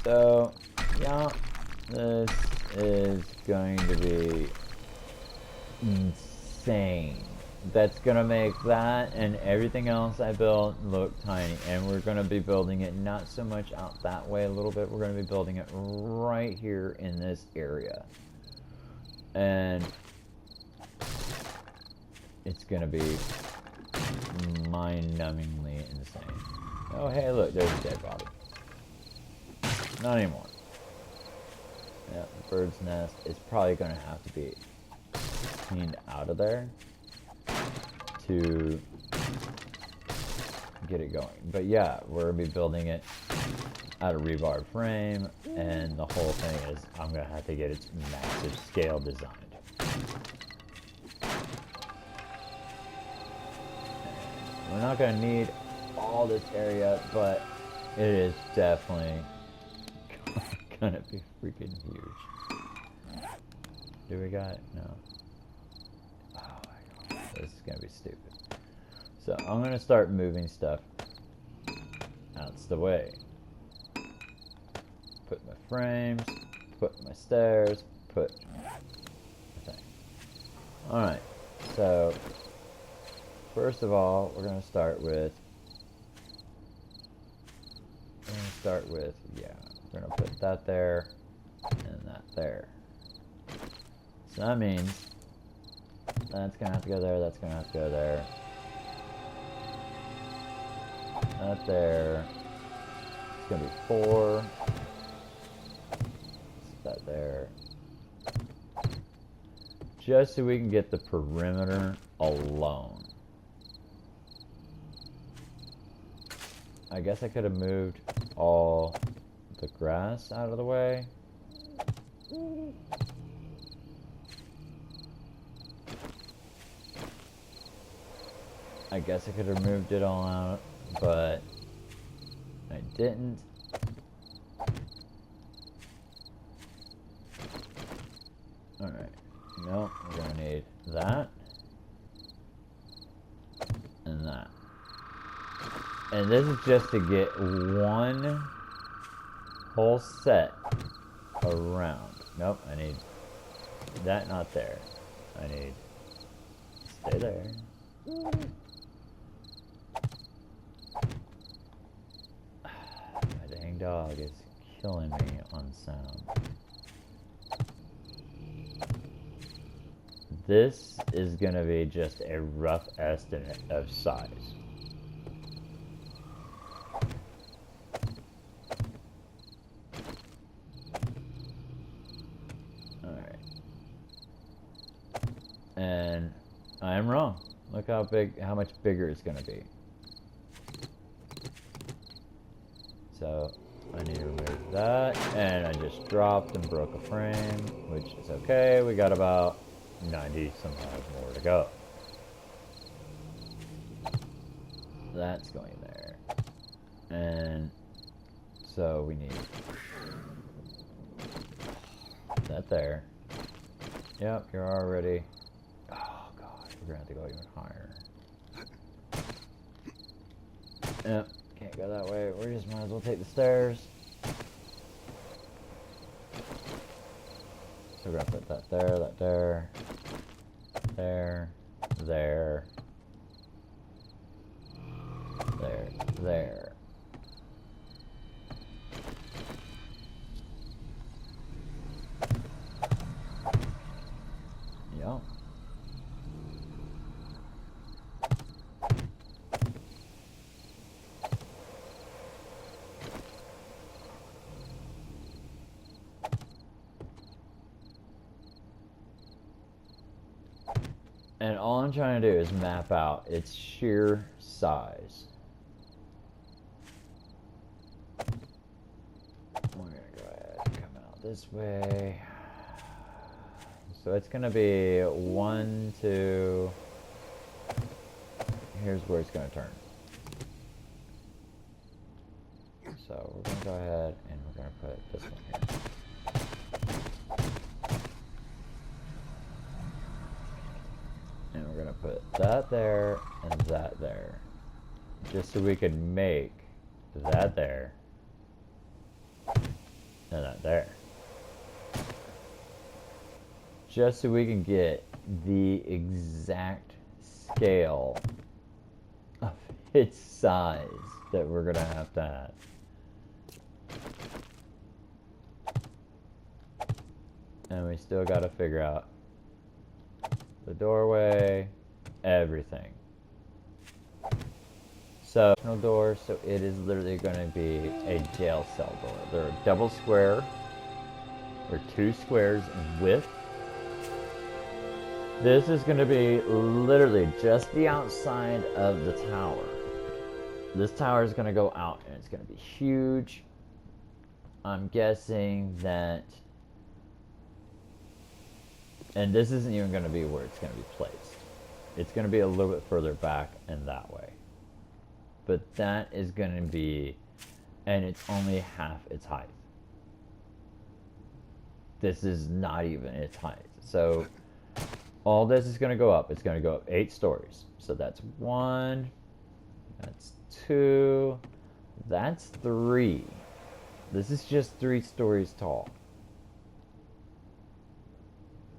So, yeah, this is going to be insane. That's gonna make that and everything else I built look tiny. And we're gonna be building it not so much out that way a little bit. We're gonna be building it right here in this area. And it's gonna be mind-numbingly insane. Oh, hey, look, there's a dead body. Not anymore. Yeah, the bird's nest is probably gonna have to be cleaned out of there to get it going. But yeah, we're gonna be building it out of rebar frame, and the whole thing is I'm gonna have to get its massive scale designed. We're not gonna need all this area, but it is definitely gonna be freaking huge. Do we got it? No. Oh my god, this is gonna be stupid. So I'm gonna start moving stuff out the way. Put my frames, put my stairs, put my thing. Alright, so first of all, we're gonna start with yeah, we're gonna put that there and that there. So that means that's gonna have to go there, that's gonna have to go there. That there. It's gonna be 4. That there. Just so we can get the perimeter alone. I guess I could have moved all the grass out of the way. I guess I could have moved it all out, but I didn't. Alright, no, we're gonna need that and that. And this is just to get one whole set around. Nope, I need that, not there. I need stay there. My dang dog is killing me on sound. This is gonna be just a rough estimate of size. Alright. And I am wrong. Look how much bigger it's gonna be. So I need to remove that, and I just dropped and broke a frame, which is okay. We got about 90 sometimes more to go. That's going there. And so we need that there. Yep, you're already... Oh god, we're gonna have to go even higher. Yep, can't go that way. We just might as well take the stairs. So we're gonna put that there, that there, there, there, there, there. Yep. And all I'm trying to do is map out its sheer size. We're gonna go ahead and come out this way. So it's gonna be 1, 2. Here's where it's gonna turn. So we're gonna go ahead and we're gonna put this one here. And we're gonna put that there and that there. Just so we can make that there And that there. Just so we can get the exact scale of its size that we're gonna have to have. And we still gotta figure out the doorway, everything. So, no door, so it is literally gonna be a jail cell door. They're a double square, or 2 squares in width. This is gonna be literally just the outside of the tower. This tower is gonna go out and it's gonna be huge. I'm guessing that, and this isn't even gonna be where it's gonna be placed. It's gonna be a little bit further back and that way. But that is gonna be, and it's only half its height. This is not even its height. So all this is gonna go up. It's gonna go up 8 stories. So that's 1, that's 2, that's 3. This is just 3 stories tall.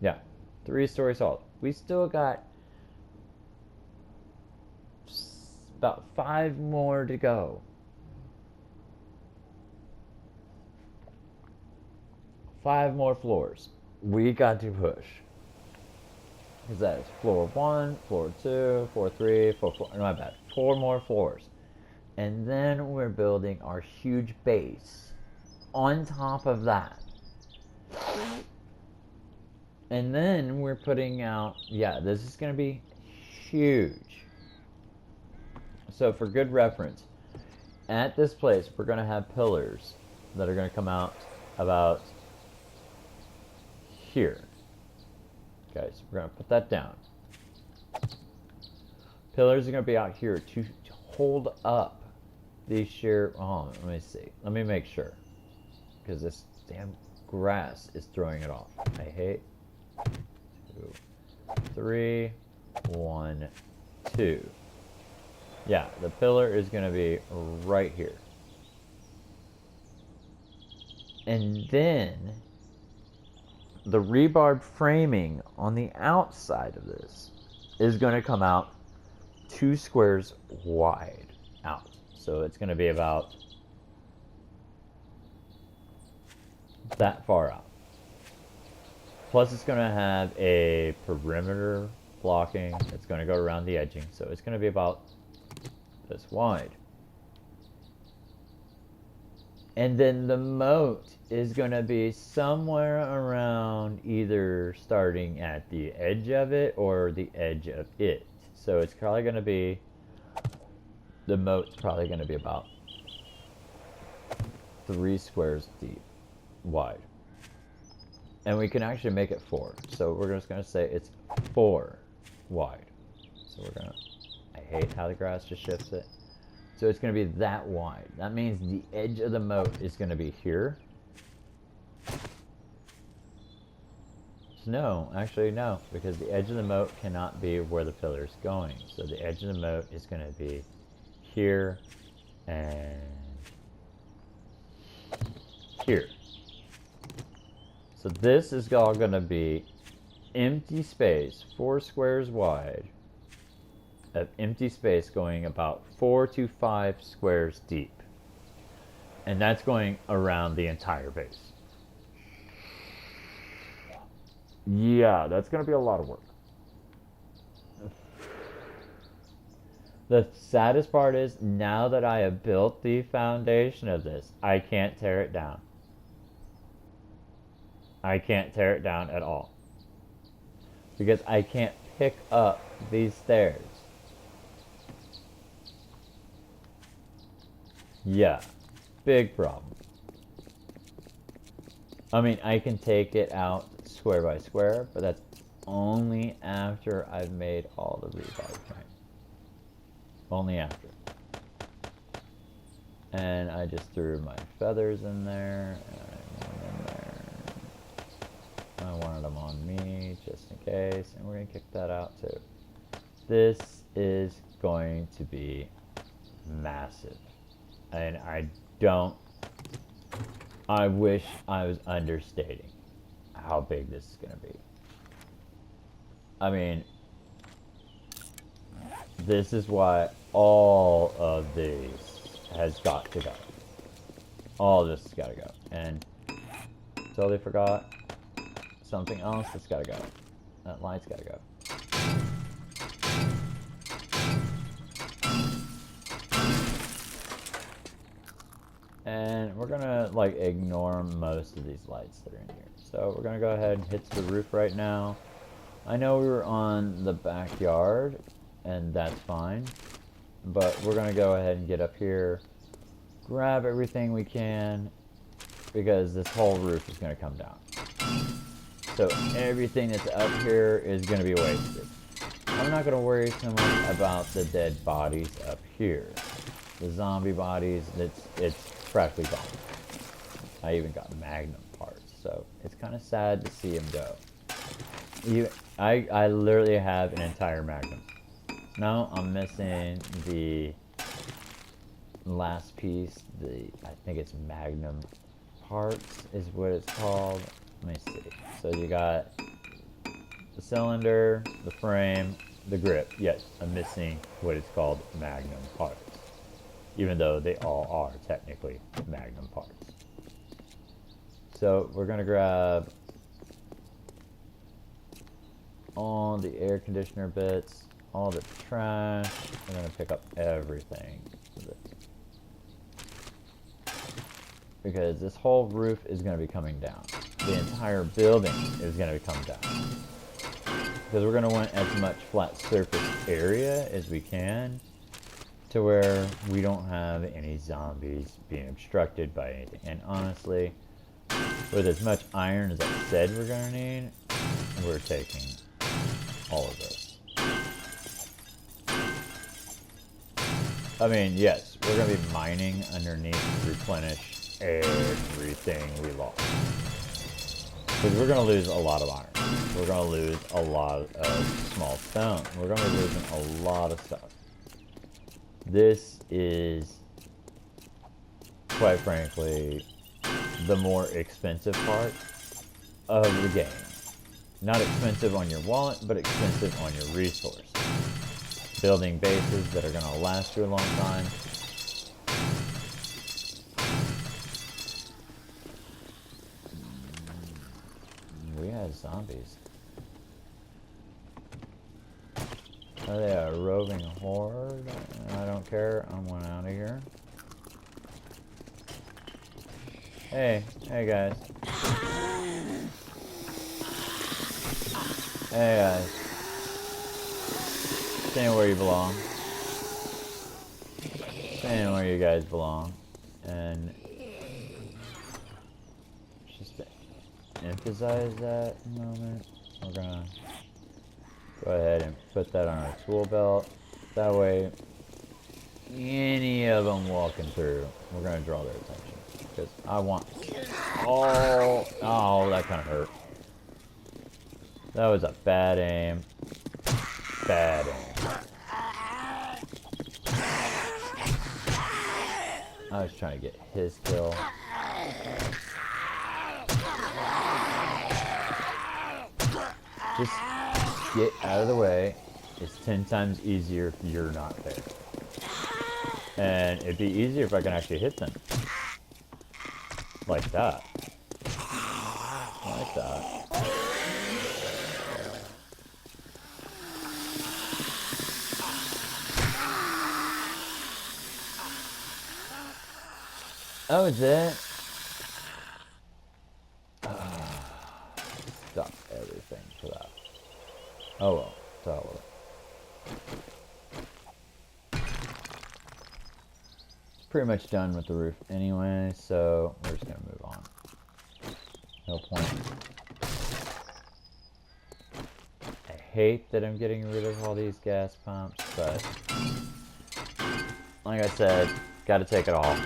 Yeah, 3 stories tall. We still got about 5 more to go. 5 more floors. We got to push. Because that is floor 1, floor 2, floor 3, floor 4. No, my bad. 4 more floors. And then we're building our huge base on top of that. And then we're putting out, yeah, this is going to be huge. So for good reference, at this place, we're going to have pillars that are going to come out about here. Okay, so we're going to put that down. Pillars are going to be out here to hold up these sheer, oh, let me see. Let me make sure. Because this damn grass is throwing it off. I hate 2, 3, 1, 2. Yeah, the pillar is going to be right here. And then the rebarb framing on the outside of this is going to come out 2 squares wide out. So it's going to be about that far out. Plus it's going to have a perimeter blocking. It's going to go around the edging. So it's going to be about this wide. And then the moat is going to be somewhere around either starting at the edge of it or the edge of it. So it's probably going to be, the moat's probably going to be about 3 squares deep, wide. And we can actually make it 4. So we're just going to say it's 4 wide. So we're going to, I hate how the grass just shifts it. So it's going to be that wide. That means the edge of the moat is going to be here. No, actually no, because the edge of the moat cannot be where the pillar is going. So the edge of the moat is going to be here and here. So this is all going to be empty space, 4 squares wide, of empty space going about 4 to 5 squares deep. And that's going around the entire base. Yeah, that's going to be a lot of work. The saddest part is, now that I have built the foundation of this, I can't tear it down. I can't tear it down at all. Because I can't pick up these stairs. Yeah, big problem. I mean, I can take it out square by square, but that's only after I've made all the rebar frame. Only after. And I just threw my feathers in there, and I want them in there. I wanted them on me, just in case, and we're going to kick that out too. This is going to be massive. And I wish I was understating how big this is going to be. I mean, this is why all of these has got to go. All this has got to go. And totally forgot something else that's got to go. That light's got to go. And we're gonna like ignore most of these lights that are in here. So we're gonna go ahead and hit the roof right now. I know we were on the backyard, and that's fine. But we're gonna go ahead and get up here, grab everything we can, because this whole roof is gonna come down. So everything that's up here is gonna be wasted. I'm not gonna worry so much about the dead bodies up here. The zombie bodies, it's practically gone. I even got magnum parts, so it's kind of sad to see him go. I literally have an entire magnum. Now I'm missing the last piece. I think it's magnum parts is what it's called. Let me see. So you got the cylinder, the frame, the grip. Yes, I'm missing what is called magnum parts. Even though they all are technically magnum parts. So we're gonna grab all the air conditioner bits, all the trash. We're gonna pick up everything. Because this whole roof is gonna be coming down. The entire building is gonna come down. Because we're gonna want as much flat surface area as we can, to where we don't have any zombies being obstructed by anything. And honestly, with as much iron as I said we're gonna need, we're taking all of this. I mean, yes, we're gonna be mining underneath to replenish everything we lost. Because we're gonna lose a lot of iron. We're gonna lose a lot of small stone. We're gonna be losing a lot of stuff. This is, quite frankly, the more expensive part of the game. Not expensive on your wallet, but expensive on your resource. Building bases that are going to last you a long time. We had zombies. Are they a roving horde? I don't care. I'm going out of here. Hey guys. Hey guys. Stand where you belong. Stand where you guys belong. And just to emphasize that a moment, we're gonna go ahead and put that on our tool belt. That way, any of them walking through, we're gonna draw their attention. Because I want all... Oh, that kind of hurt. That was a bad aim. Bad aim. I was trying to get his kill. Just get out of the way. It's 10 times easier if you're not there. And it'd be easier if I can actually hit them. Like that. Like that. That was it. Stop everything for that. Oh well, it's all of it. Pretty much done with the roof anyway, so we're just gonna move on. No point. I hate that I'm getting rid of all these gas pumps, but like I said, gotta take it all.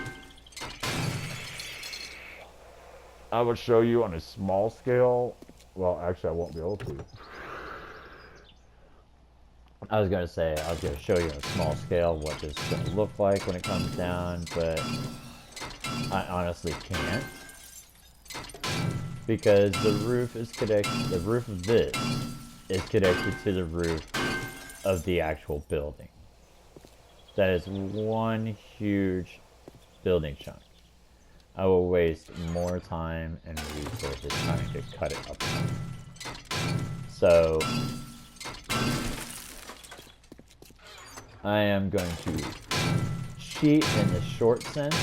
I would show you on a small scale. Well, actually I won't be able to. I was gonna say, I was gonna show you on a small scale what this is gonna look like when it comes down, but I honestly can't. because the roof is connected. The roof of this is connected to the roof of the actual building. That is one huge building chunk. I will waste more time and resources trying to cut it up. So I am going to cheat in the short sense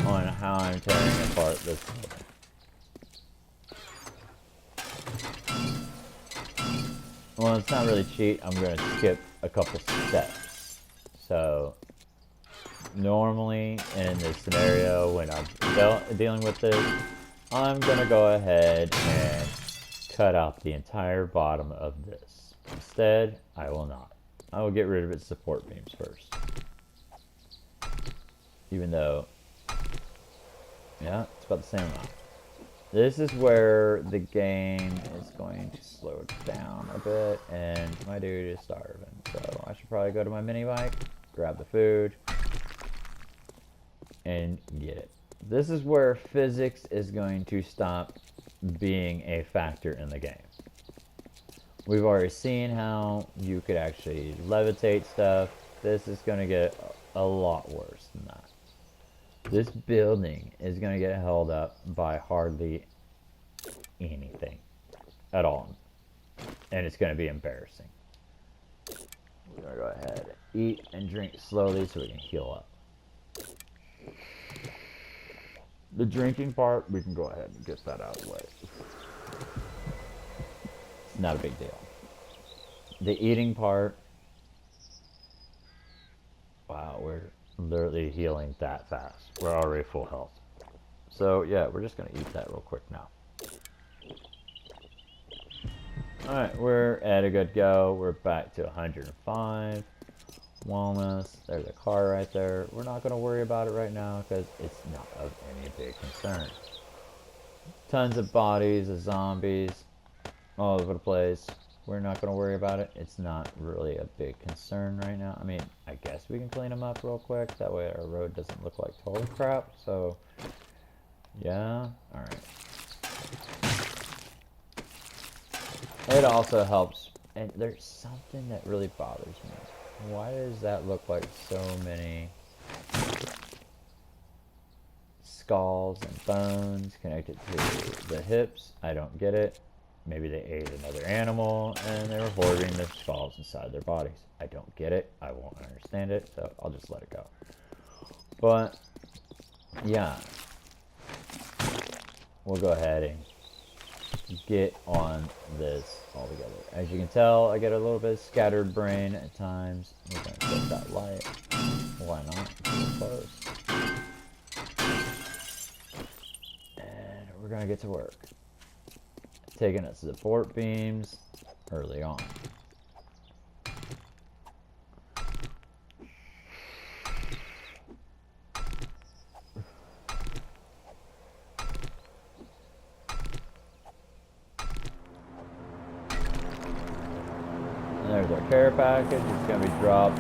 on how I'm tearing apart this building. Well, it's not really cheat. I'm going to skip a couple steps. So normally in this scenario, when I'm dealing with this, I'm going to go ahead and cut out the entire bottom of this. Instead, I will not. I will get rid of its support beams first. Even though, yeah, it's about the same amount. This is where the game is going to slow it down a bit, and my dude is starving. So I should probably go to my mini bike, grab the food, and get it. This is where physics is going to stop being a factor in the game. We've already seen how you could actually levitate stuff. This is going to get a lot worse than that. This building is going to get held up by hardly anything at all. And it's going to be embarrassing. We're going to go ahead, eat and drink slowly so we can heal up. The drinking part, we can go ahead and get that out of the way. It's not a big deal. The eating part, wow, we're literally healing that fast. We're already full health. So yeah, we're just gonna eat that real quick now. Alright, we're at a good go. We're back to 105 wellness. There's a car right there. We're not gonna worry about it right now because it's not of any big concern. Tons of bodies of zombies all over the place. We're not going to worry about it. It's not really a big concern right now. I mean, I guess we can clean them up real quick. That way our road doesn't look like total crap. So, yeah. Alright. It also helps. And there's something that really bothers me. Why does that look like so many skulls and bones connected to the hips? I don't get it. Maybe they ate another animal and they were hoarding their skulls inside their bodies. I don't get it. I won't understand it, so I'll just let it go. But, yeah. We'll go ahead and get on this all together. As you can tell, I get a little bit of scattered brain at times. We're going to set that light. Why not? It's close. And we're going to get to work. Taking its support beams early on. And there's our care package. It's going to be dropped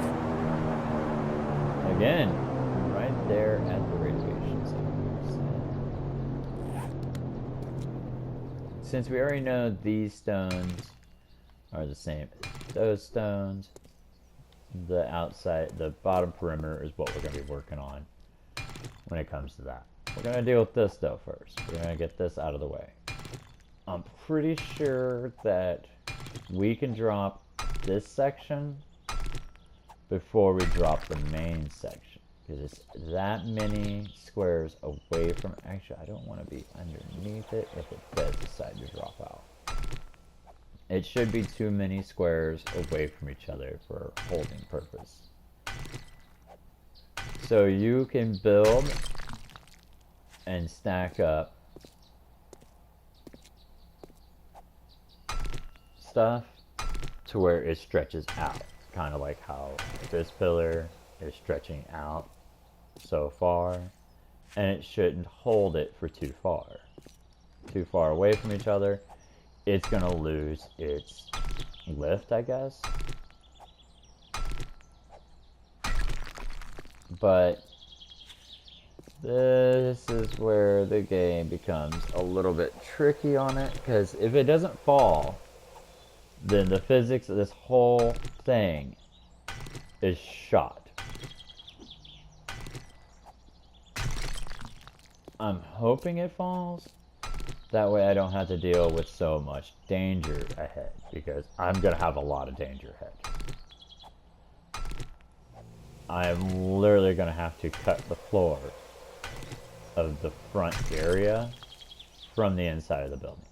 again right there at the radiation center. Since we already know these stones are the same as those stones, the outside, the bottom perimeter is what we're going to be working on when it comes to that. We're going to deal with this though first. We're going to get this out of the way. I'm pretty sure that we can drop this section before we drop the main section. Because it's that many squares away from... Actually, I don't want to be underneath it if it does decide to drop out. It should be too many squares away from each other for holding purpose. So you can build and stack up stuff to where it stretches out. Kind of like how this pillar is stretching out so far, and it shouldn't hold it for too far away from each other. It's gonna lose its lift, I guess. But This is where the game becomes a little bit tricky on it, because if it doesn't fall, then the physics of this whole thing is shot. I'm hoping it falls. That way I don't have to deal with so much danger ahead, because I'm going to have a lot of danger ahead. I'm literally going to have to cut the floor of the front area from the inside of the building,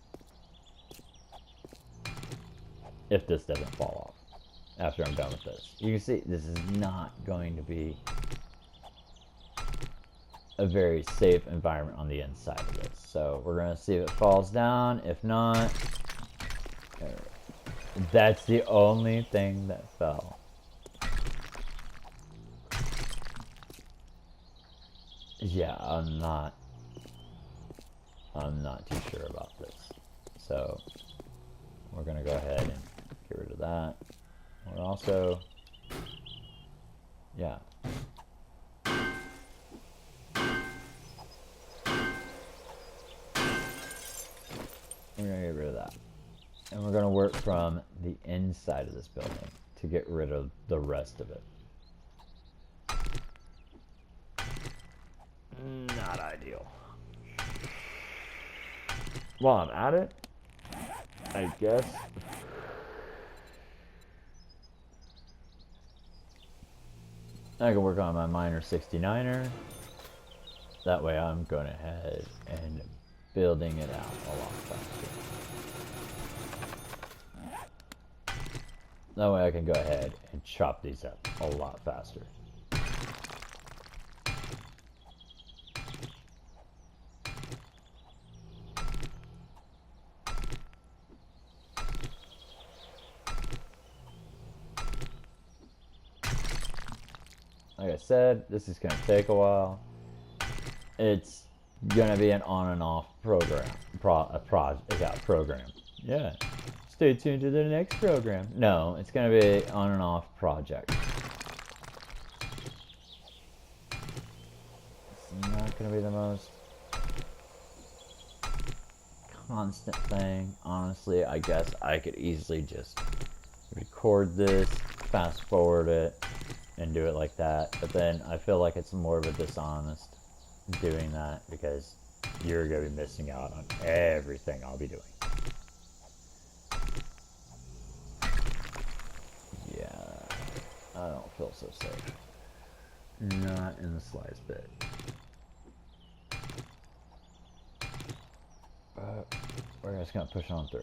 if this doesn't fall off after I'm done with this. You can see this is not going to be a very safe environment on the inside of this. So we're going to see if it falls down. If not, that's the only thing that fell. Yeah, I'm not too sure about this. So we're gonna go ahead and get rid of that. We're also, yeah. We're gonna get rid of that. And we're gonna work from the inside of this building to get rid of the rest of it. Not ideal. While I'm at it, I guess I can work on my minor 69er. That way I'm going ahead and building it out a lot faster. That way I can go ahead and chop these up a lot faster. Like I said, this is going to take a while. It's going to be an on and off program. Program. Yeah. Stay tuned to the next program. No, it's going to be on and off project. It's not going to be the most constant thing. Honestly, I guess I could easily just record this, fast forward it, and do it like that, but then I feel like it's more of a dishonest doing that, because you're going to be missing out on everything I'll be doing. Yeah, I don't feel so safe. Not in the slightest bit. But we're just going to push on through.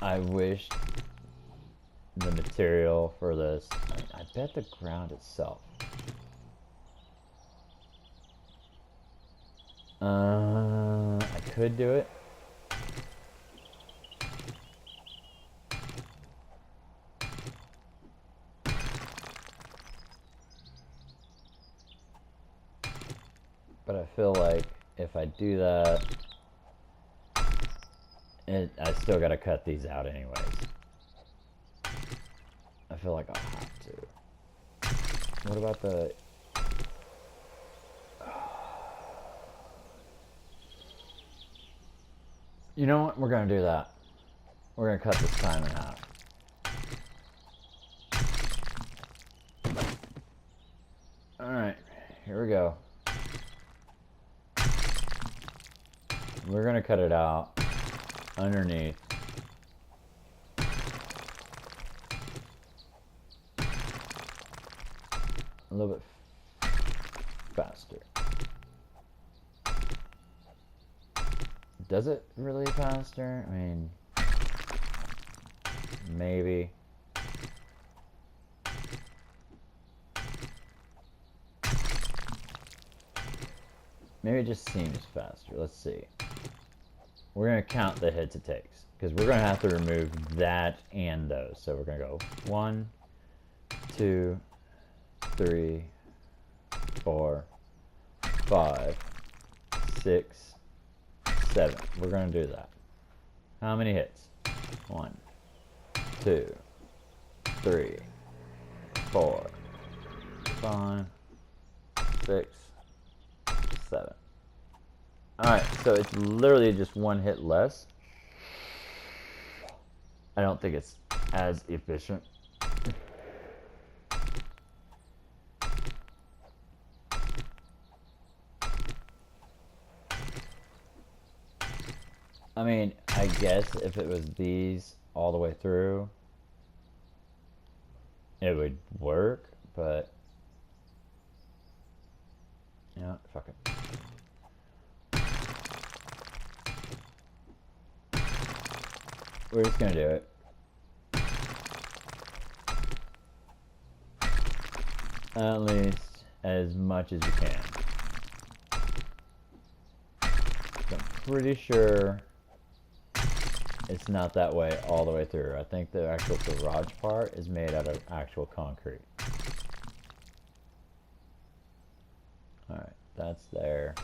I wish the material for this, I bet the ground itself. I could do it. But I feel like if I do that, I still gotta cut these out anyways. I feel like I'll have to. What about the... You know what? We're going to do that. We're going to cut this time in half. Alright, here we go. We're going to cut it out underneath. A little bit faster. Does it really faster? I mean, maybe. Maybe it just seems faster. Let's see. We're going to count the hits it takes, because we're going to have to remove that and those. So we're going to go 1, 2, 3, 4, 5, 6, 7. We're going to do that. How many hits? 1, 2, 3, 4, 5, 6, 7. Alright, so it's literally just one hit less. I don't think it's as efficient. I mean, I guess if it was these all the way through, it would work, but yeah, fuck it. We're just gonna do it. At least as much as we can. So I'm pretty sure it's not that way all the way through. I think the actual garage part is made out of actual concrete. Alright, that's there.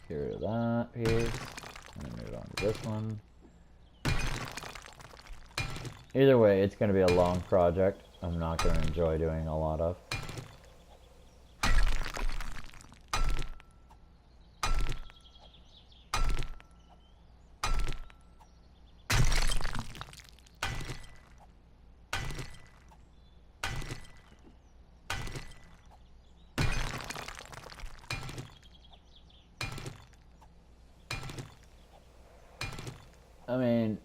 Get rid of that piece, and then move on to this one. Either way, it's going to be a long project. I'm not going to enjoy doing a lot of. I mean,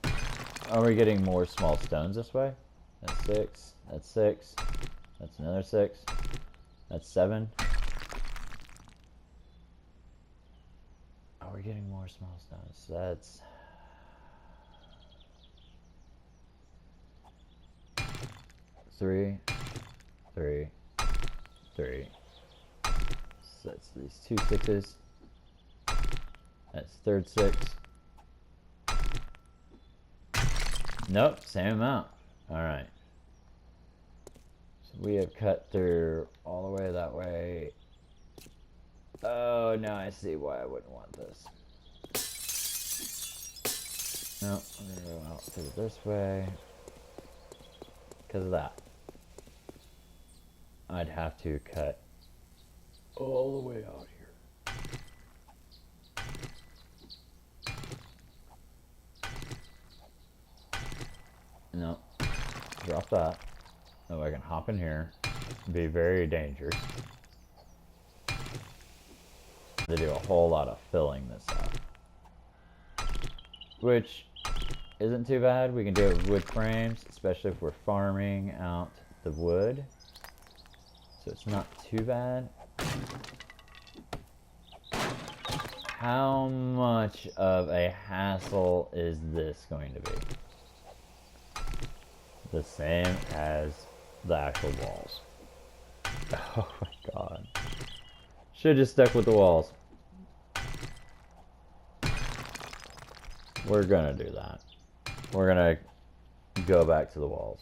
are we getting more small stones this way? That's 6. That's 6. That's another 6. That's 7. Are we getting more small stones? That's... Three. So that's these 2 6s. That's third 6. Nope, same amount. Alright. So we have cut through all the way that way. Oh, now I see why I wouldn't want this. Nope, I'm gonna go out through this way. Because of that. I'd have to cut all the way out here. No, drop that. So I can hop in here. Be very dangerous. They do a whole lot of filling this up, which isn't too bad. We can do it with wood frames, especially if we're farming out the wood. So it's not too bad. How much of a hassle is this going to be? The same as the actual walls. Oh my god. Should've just stuck with the walls. We're gonna do that. We're gonna go back to the walls.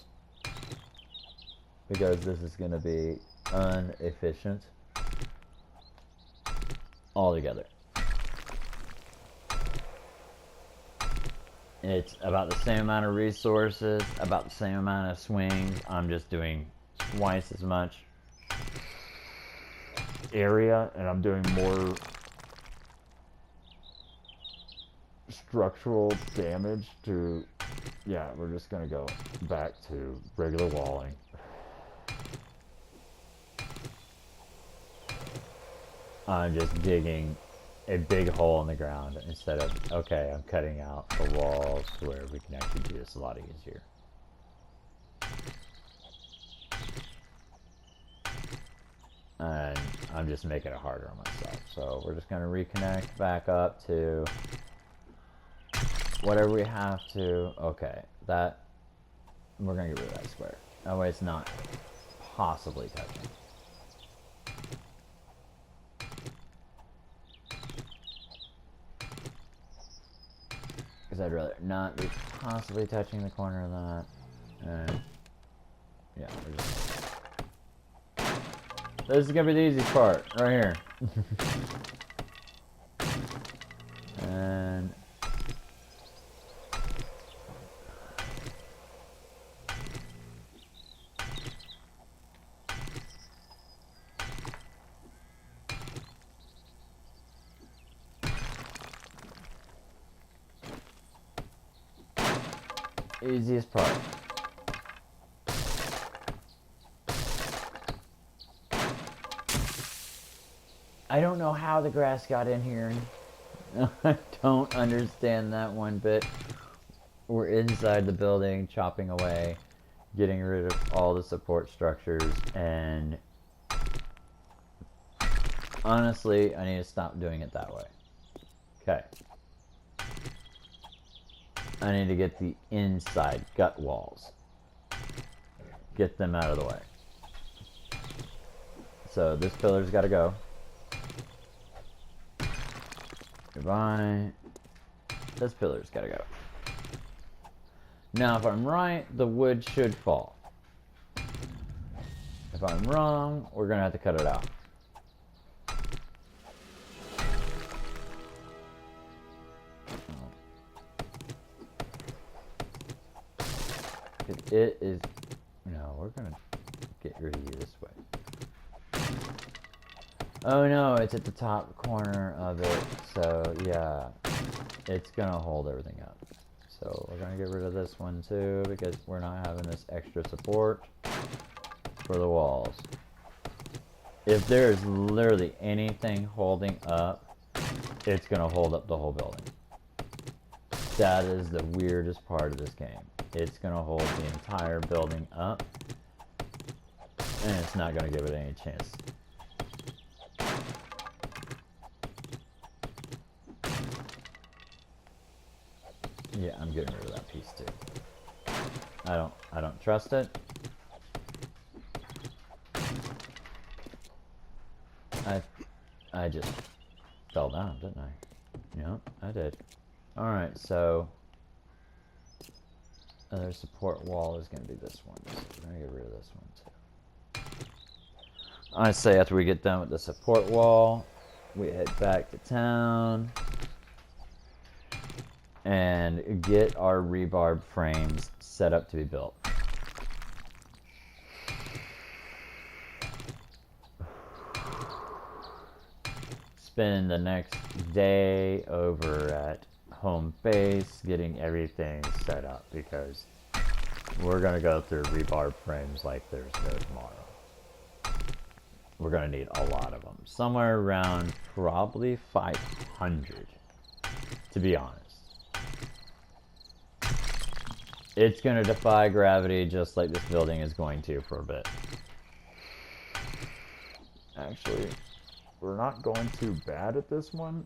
Because this is gonna be inefficient altogether. It's about the same amount of resources, about the same amount of swings. I'm just doing twice as much area, and I'm doing more structural damage to... Yeah, we're just gonna go back to regular walling. I'm just digging a big hole in the ground instead of, okay, I'm cutting out the walls where we can actually do this a lot easier. And I'm just making it harder on myself. So we're just going to reconnect back up to whatever we have to. Okay, that, we're going to get rid of that square. That way it's not possibly touching. Because I'd rather not be possibly touching the corner of that. And yeah, we're just This is gonna be the easiest part, right here. And easiest part. I don't know how the grass got in here. I don't understand that one bit. We're inside the building, chopping away, getting rid of all the support structures, and honestly, I need to stop doing it that way. Okay. I need to get the inside gut walls. Get them out of the way. So this pillar's got to go. Goodbye. This pillar's got to go. Now, if I'm right, the wood should fall. If I'm wrong, we're going to have to cut it out. It is... No, we're going to get rid of you this way. Oh no, it's at the top corner of it. So, yeah. It's going to hold everything up. So, we're going to get rid of this one too, because we're not having this extra support for the walls. If there's literally anything holding up, it's going to hold up the whole building. That is the weirdest part of this game. It's going to hold the entire building up, and it's not going to give it any chance. Yeah, I'm getting rid of that piece too. I don't trust it. I just fell down, didn't I? Yeah, I did. Alright, so another support wall is going to be this one. So we're going to get rid of this one too. I say after we get done with the support wall, we head back to town and get our rebarb frames set up to be built. Spend the next day over at home base getting everything set up, because we're going to go through rebarb frames like there's no tomorrow. We're going to need a lot of them. Somewhere around probably 500, to be honest. It's going to defy gravity just like this building is going to for a bit. Actually, we're not going too bad at this one.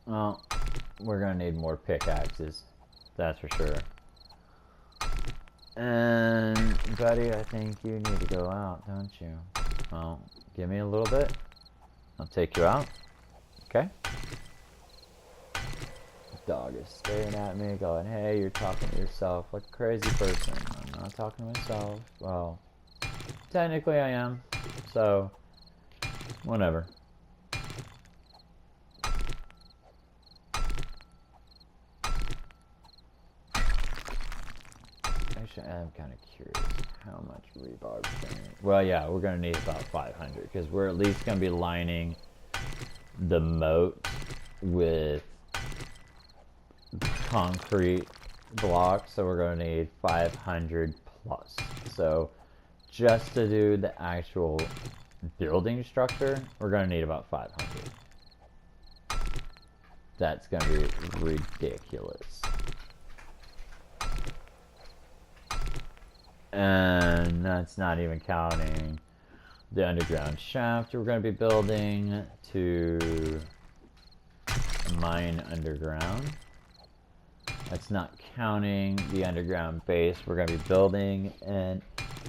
Well, we're going to need more pickaxes. That's for sure. And, buddy, I think you need to go out, don't you? Well, give me a little bit. I'll take you out. Okay? Dog is staring at me, going, hey, you're talking to yourself like a crazy person. I'm not talking to myself. Well, technically I am. So, whatever. Actually, I'm kind of curious how much rebarb frame. Well, yeah, we're going to need about 500, because we're at least going to be lining the moat with concrete blocks, so we're going to need 500 plus. So just to do the actual building structure, we're going to need about 500. That's going to be ridiculous. And that's not even counting the underground shaft we're going to be building to mine underground. That's not counting the underground base we're going to be building. And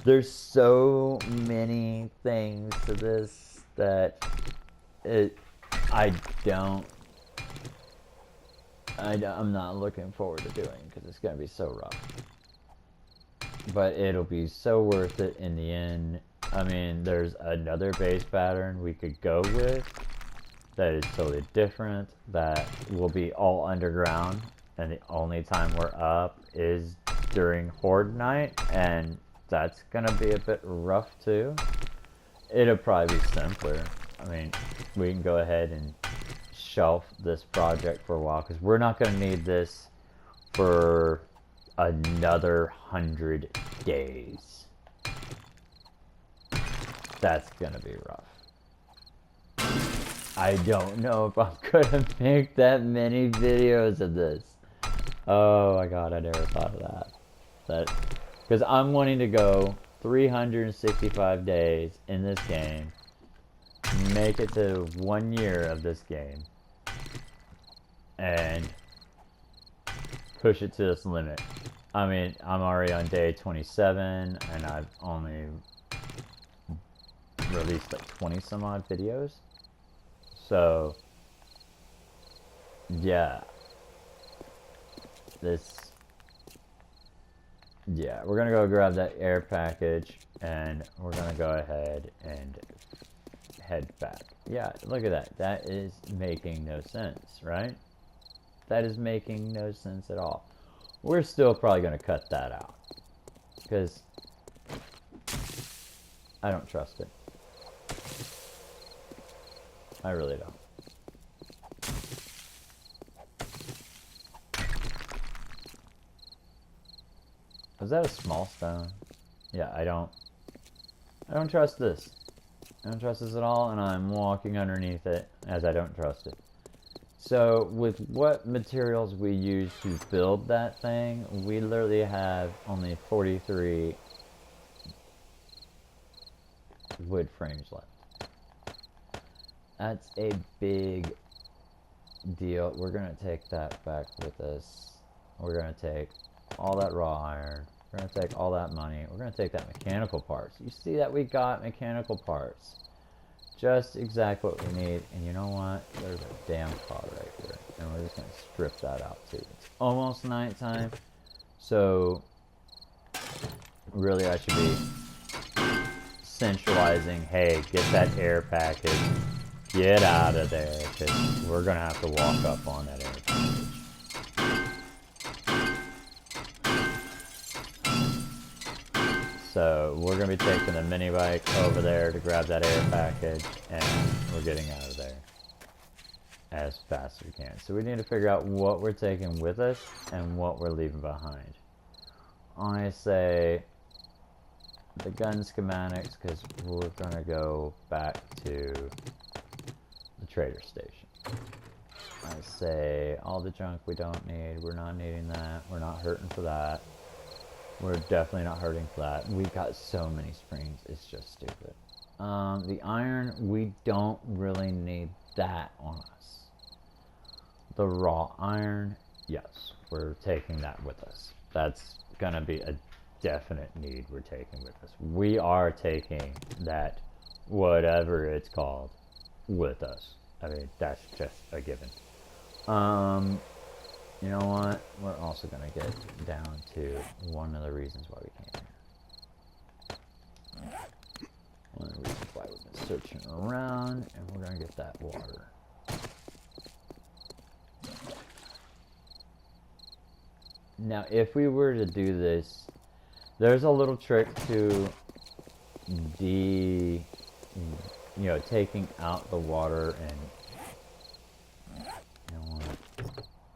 there's so many things to this that I don't I'm not looking forward to doing because it's going to be so rough. But it'll be so worth it in the end. I mean, there's another base pattern we could go with that is totally different, that will be all underground, and the only time we're up is during Horde night, and that's going to be a bit rough too. It'll probably be simpler. I mean, we can go ahead and shelf this project for a while because we're not going to need this for another 100 days. That's going to be rough. I don't know if I'm going to make that many videos of this. Oh my god, I never thought of that. Because I'm wanting to go 365 days in this game, make it to 1 year of this game, and push it to this limit. I mean, I'm already on day 27, and I've only released like 20 some odd videos. So, yeah. Yeah, we're gonna go grab that air package, and we're gonna go ahead and head back. Yeah, look at that. That is making no sense, right? That is making no sense at all. We're still probably gonna cut that out, because I don't trust it. I really don't. Was that a small stone? Yeah, I don't trust this. I don't trust this at all, and I'm walking underneath it as I don't trust it. So, with what materials we use to build that thing, we literally have only 43 wood frames left. That's a big deal. We're gonna take that back with us. We're gonna take all that raw iron. We're gonna take all that money. We're gonna take that mechanical parts. You see that we got mechanical parts. Just exactly what we need. And you know what? There's a damn pod right here. And we're just gonna strip that out too. It's almost nighttime. So really I should be centralizing, hey, get that air package. Get out of there, because we're going to have to walk up on that air package. So we're going to be taking the mini bike over there to grab that air package, and we're getting out of there as fast as we can. So we need to figure out what we're taking with us and what we're leaving behind. I say the gun schematics, because we're going to go back to the trader station. I say all the junk we don't need, we're not needing that, we're not hurting for that, we're definitely not hurting for that. We got so many springs, it's just stupid. The iron, we don't really need that on us. The raw iron, yes, we're taking that with us. That's gonna be a definite need we're taking with us. We are taking that, whatever it's called, with us. I mean, that's just a given. You know what? We're also gonna get down to one of the reasons why we came here. One of the reasons why we've been searching around, and we're gonna get that water. Now, if we were to do this, there's a little trick to taking out the water, and you know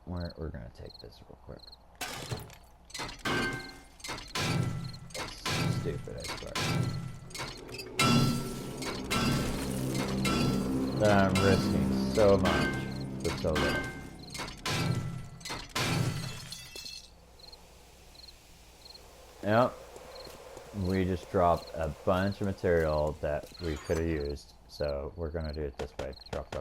what? We're gonna take this real quick. It's stupid, I swear. That I'm risking so much for so little. Yep. We just dropped a bunch of material that we could have used, so we're gonna do it this way. Drop.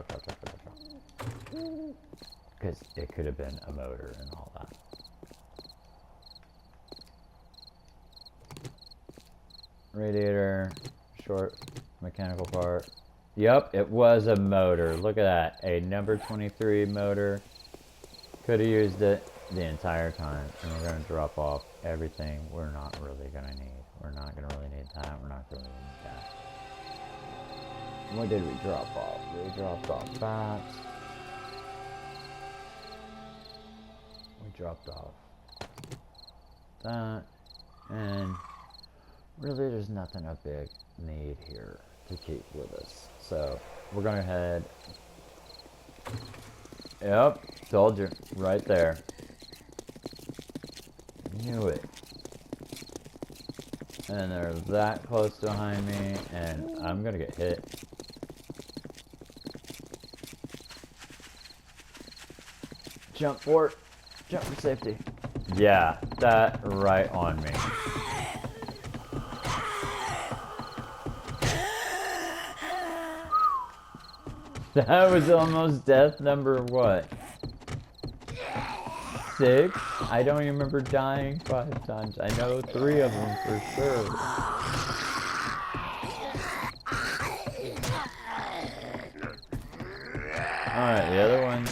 Because it could have been a motor and all that. Radiator, short mechanical part. Yep, it was a motor. Look at that, a number 23 motor. Could have used it the entire time, and we're going to drop off everything we're not really going to need. We're not going to really need that. We're not really going to need that. What did we drop off? We dropped off bats. We dropped off that. And really there's nothing a big need here to keep with us. So we're going to head... Yep, told you. Right there. Knew it. And they're that close behind me, and I'm gonna get hit. Jump for it. Jump for safety. Yeah, that right on me. That was almost death number what? 6? I don't even remember dying 5 times. I know 3 of them for sure. Alright, the other one.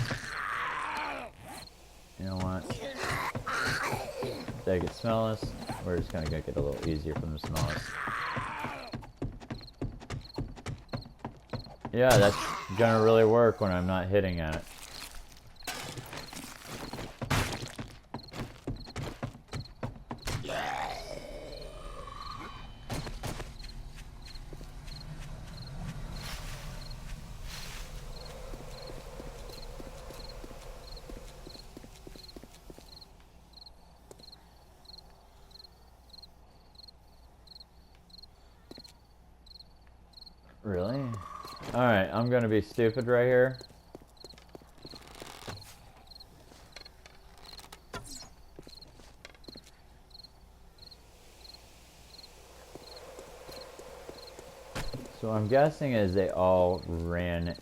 You know what? They could smell us. We're just gonna make it a little easier for them to smell us. Yeah, that's gonna really work when I'm not hitting at it. Really? Alright, I'm gonna be stupid right here. So what I'm guessing is they all ran...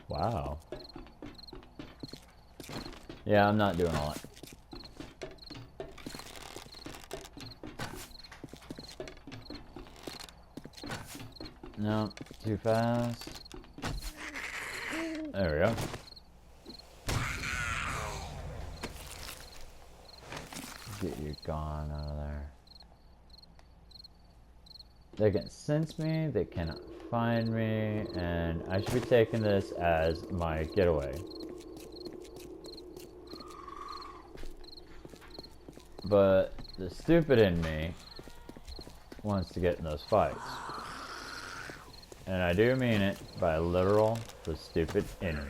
Wow. Yeah, I'm not doing all that. No, too fast. There we go. Get you gone out of there. They can sense me, they cannot find me, and I should be taking this as my getaway. But the stupid in me wants to get in those fights. And I do mean it by literal, the stupid in me.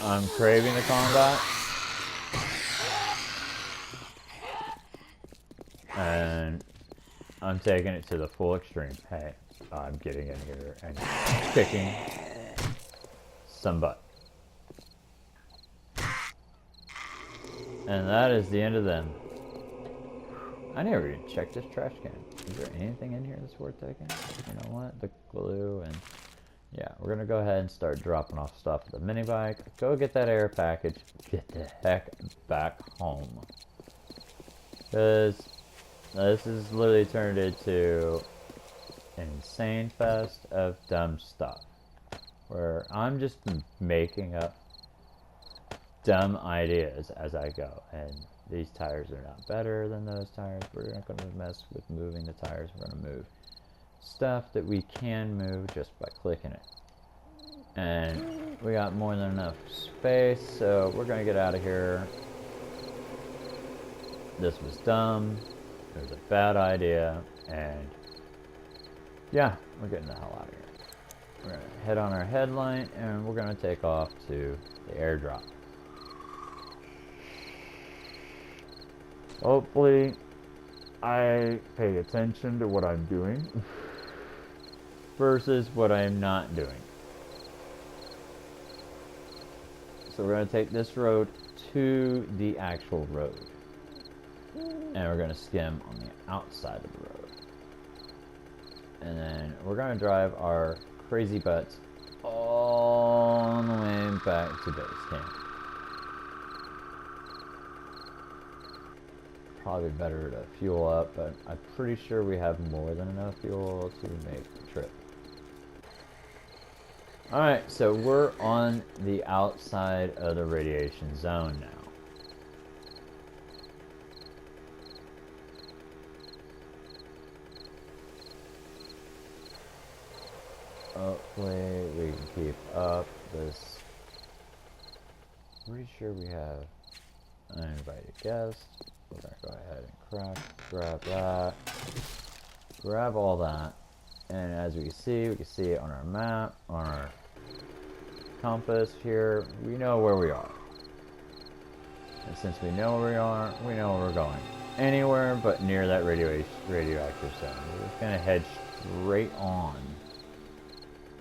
I'm craving the combat. And I'm taking it to the full extreme. Hey, I'm getting in here and kicking some butt. And that is the end of them. I never even checked this trash can. Is there anything in here that's worth taking? You know what? The glue and... Yeah, we're gonna go ahead and start dropping off stuff at the mini bike. Go get that air package. Get the heck back home. Because this has literally turned into an insane fest of dumb stuff. Where I'm just making up dumb ideas as I go. And these tires are not better than those tires. We're not gonna mess with moving the tires. We're gonna move stuff that we can move just by clicking it. And we got more than enough space, so we're gonna get out of here. This was dumb. It was a bad idea, and yeah, we're getting the hell out of here. We're gonna head on our headlight, and we're gonna take off to the airdrop. Hopefully, I pay attention to what I'm doing. versus what I am not doing. So we're going to take this road to the actual road. And we're going to skim on the outside of the road. And then we're going to drive our crazy butts all the way back to base camp. Probably better to fuel up, but I'm pretty sure we have more than enough fuel to make the trip. Alright, so we're on the outside of the radiation zone now. Hopefully we can keep up this. Pretty sure we have an invited guest. We're gonna go ahead and grab that. Grab all that. And as we can see it on our map, on our compass here. We know where we are. And since we know where we are, we know where we're going. Anywhere but near that radioactive zone. We're just gonna head straight on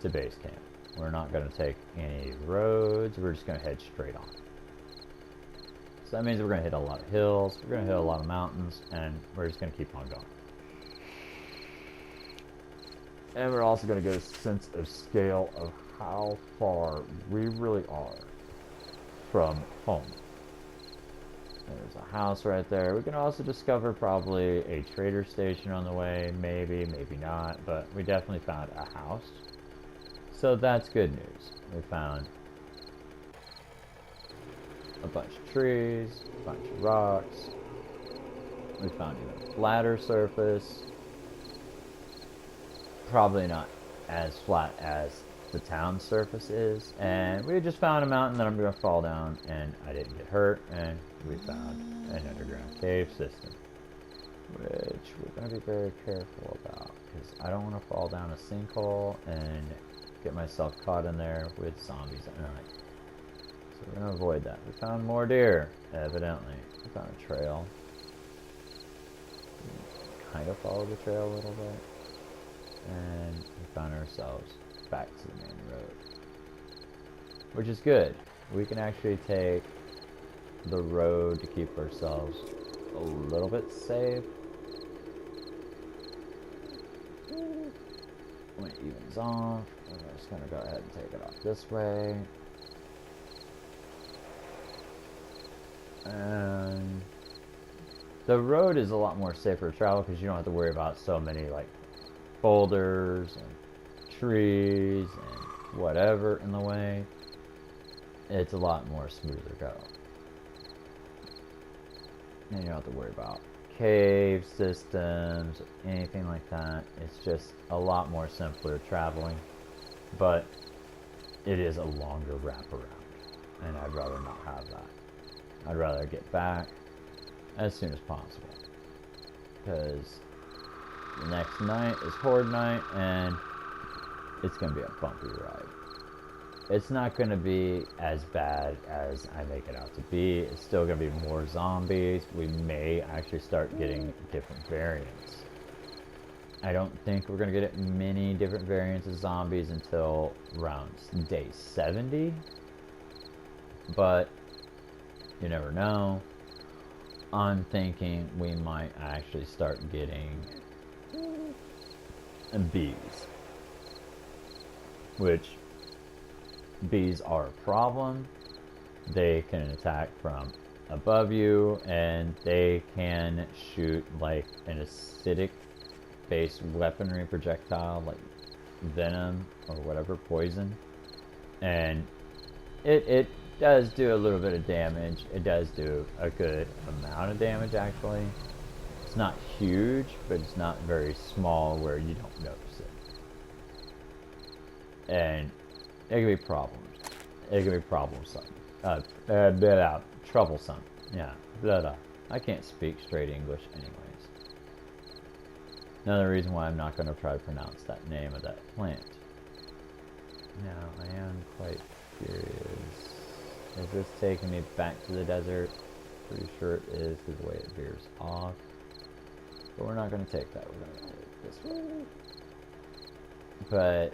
to base camp. We're not going to take any roads, we're just going to head straight on. So that means we're going to hit a lot of hills, we're going to hit a lot of mountains, and we're just going to keep on going. And we're also going to get a sense of scale of how far we really are from home. There's a house right there. We can also discover probably a trader station on the way, maybe not, but we definitely found a house. So that's good news. We found a bunch of trees, a bunch of rocks. We found even a flatter surface. Probably not as flat as the town surface is. And we just found a mountain that I'm going to fall down, and I didn't get hurt. And we found an underground cave system, which we're going to be very careful about, because I don't want to fall down a sinkhole and get myself caught in there with zombies at night. So we're going to avoid that. We found more deer, evidently. We found a trail. We kind of followed the trail a little bit. And we found ourselves back to the main road. Which is good. We can actually take the road to keep ourselves a little bit safe. When it evens off, we're just going to go ahead and take it off this way. And the road is a lot more safer to travel because you don't have to worry about so many like boulders and trees and whatever in the way. It's a lot more smoother go. And you don't have to worry about cave systems or anything like that. It's just a lot more simpler traveling, but it is a longer wraparound, and I'd rather not have that. I'd rather get back as soon as possible, because the next night is Horde night, and it's going to be a bumpy ride. It's not going to be as bad as I make it out to be. It's still going to be more zombies. We may actually start getting different variants. I don't think we're going to get many different variants of zombies until around day 70. But you never know. I'm thinking we might actually start getting bees. Which, bees are a problem. They can attack from above you, and they can shoot like an acidic based weaponry projectile, like venom or whatever, poison. And it does do a little bit of damage. It does do a good amount of damage, actually. It's not huge, but it's not very small where you don't notice it. And it can be problems. It can be troublesome. Troublesome. Yeah. I can't speak straight English anyways. Another reason why I'm not going to try to pronounce that name of that plant. Now, I am quite curious. Is this taking me back to the desert? Pretty sure it is, because the way it veers off. But we're not going to take that. We're going to take this way. But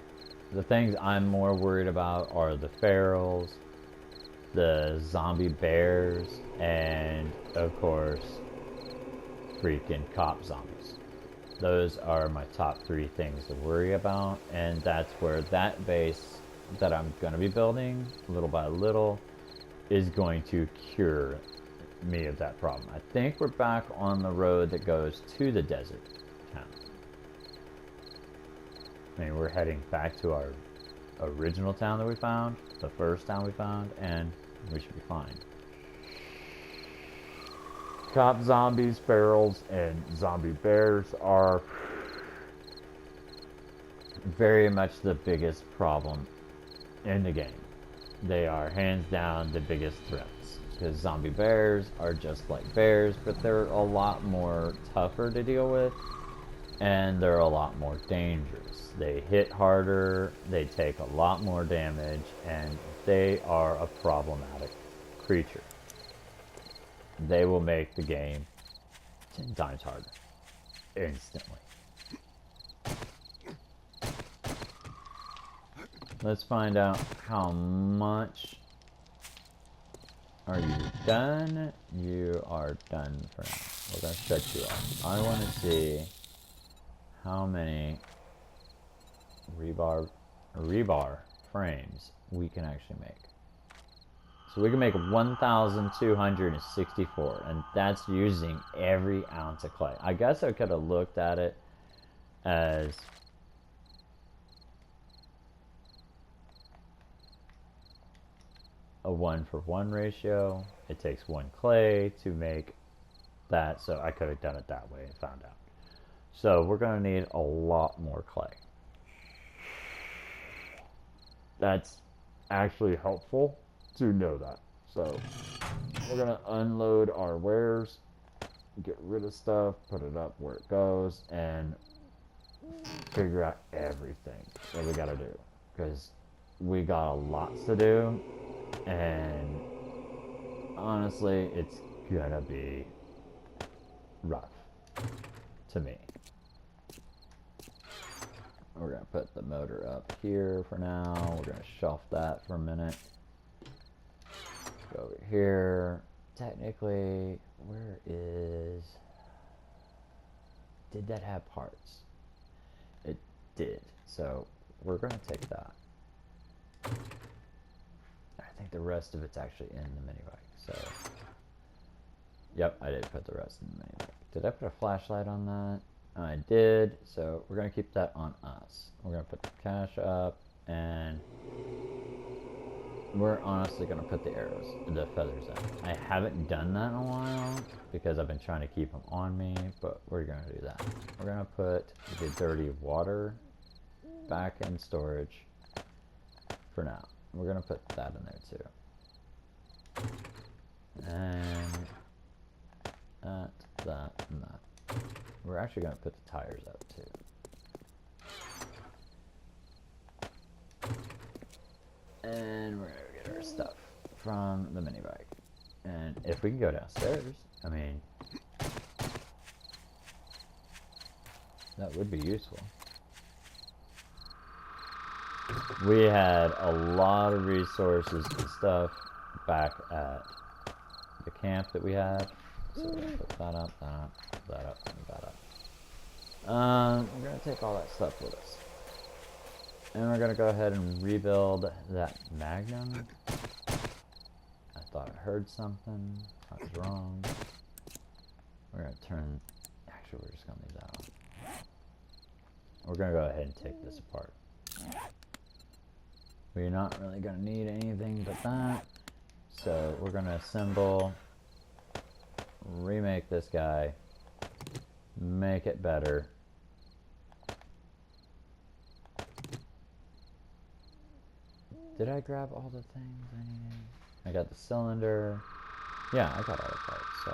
the things I'm more worried about are the ferals, the zombie bears, and of course, freaking cop zombies. Those are my top 3 things to worry about, and that's where that base that I'm going to be building, little by little, is going to cure me of that problem. I think we're back on the road that goes to the desert town. I mean, we're heading back to our original town that we found, the first town we found, and we should be fine. Cop zombies, ferals, and zombie bears are very much the biggest problem in the game. They are hands down the biggest threats, because zombie bears are just like bears, but they're a lot more tougher to deal with, and they're a lot more dangerous. They hit harder, they take a lot more damage, and they are a problematic creature. They will make the game 10 times harder instantly. Let's find out how much. Are you done? You are done for now. We're going to shut you off. I want to see how many rebar frames we can actually make. So we can make 1,264, and that's using every ounce of clay. I guess I could have looked at it as a 1-for-1 ratio. It takes 1 clay to make that, so I could have done it that way and found out. So we're going to need a lot more clay. That's actually helpful to know that. So we're going to unload our wares, get rid of stuff, put it up where it goes, and figure out everything that we got to do, because we got a lot to do. And honestly, it's gonna be rough to me. We're gonna put the motor up here for now. We're gonna shelf that for a minute. Go over here. Technically, where is... Did that have parts? It did. So we're gonna take that. I think the rest of it's actually in the mini bike, so... Yep, I did put the rest in the mini bike. Did I put a flashlight on that? I did, so we're going to keep that on us. We're going to put the cash up, and we're honestly going to put the arrows, the feathers in. I haven't done that in a while, because I've been trying to keep them on me, but we're going to do that. We're going to put the dirty water back in storage for now. We're going to put that in there too. And that, and that. We're actually going to put the tires up too. And we're going to get our stuff from the mini bike. And if we can go downstairs, I mean, that would be useful. We had a lot of resources and stuff back at the camp that we had. So we're gonna put that up, that up, that up, and that up. We're gonna take all that stuff with us. And we're gonna go ahead and rebuild that Magnum. I thought I heard something. I was wrong. We're gonna turn... Actually, we're just gonna leave that on. We're gonna go ahead and take this apart. We're not really going to need anything but that. So we're going to assemble, remake this guy, make it better. Did I grab all the things I needed? I got the cylinder. Yeah, I got all the parts. So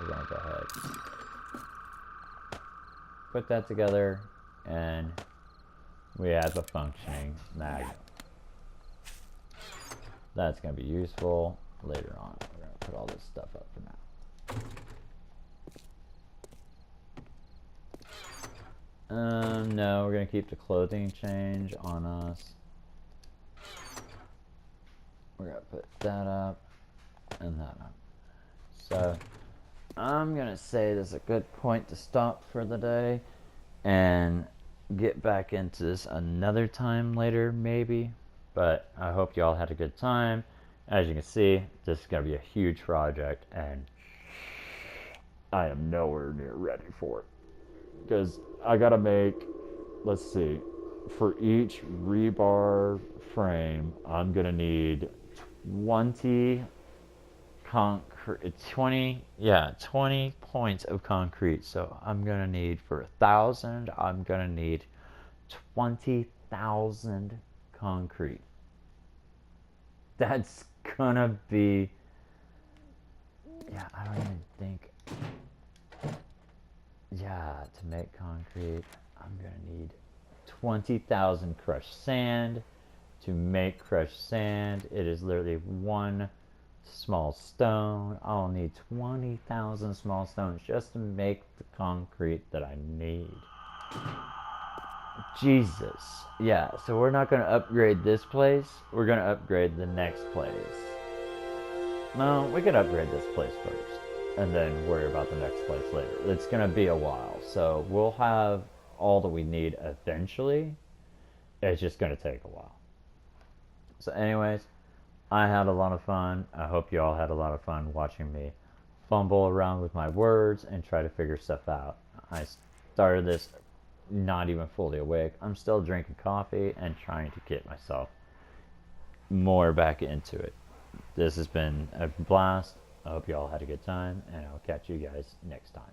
we're going to go ahead, put that together, and we have a functioning Magnum. That's going to be useful later on. We're going to put all this stuff up for now. No, we're gonna keep the clothing change on us. We're gonna put that up and that up. So, I'm gonna say this is a good point to stop for the day and get back into this another time later, maybe. But I hope y'all had a good time. As you can see, this is gonna be a huge project, and I am nowhere near ready for it. Because I gotta make, let's see, for each rebar frame, I'm gonna need 20 concrete, 20 points of concrete. So I'm gonna need, for 1,000, I'm gonna need 20,000 concrete. That's gonna be, yeah, I don't even think, yeah, to make concrete, I'm gonna need 20,000 crushed sand. To make crushed sand, it is literally one small stone. I'll need 20,000 small stones just to make the concrete that I need. Jesus. Yeah, so we're not going to upgrade this place. We're going to upgrade the next place. No, we can upgrade this place first and then worry about the next place later. It's going to be a while, so we'll have all that we need eventually. It's just going to take a while. So anyways, I had a lot of fun. I hope you all had a lot of fun watching me fumble around with my words and try to figure stuff out. I started this not even fully awake. I'm still drinking coffee and trying to get myself more back into it. This has been a blast. I hope you all had a good time, and I'll catch you guys next time.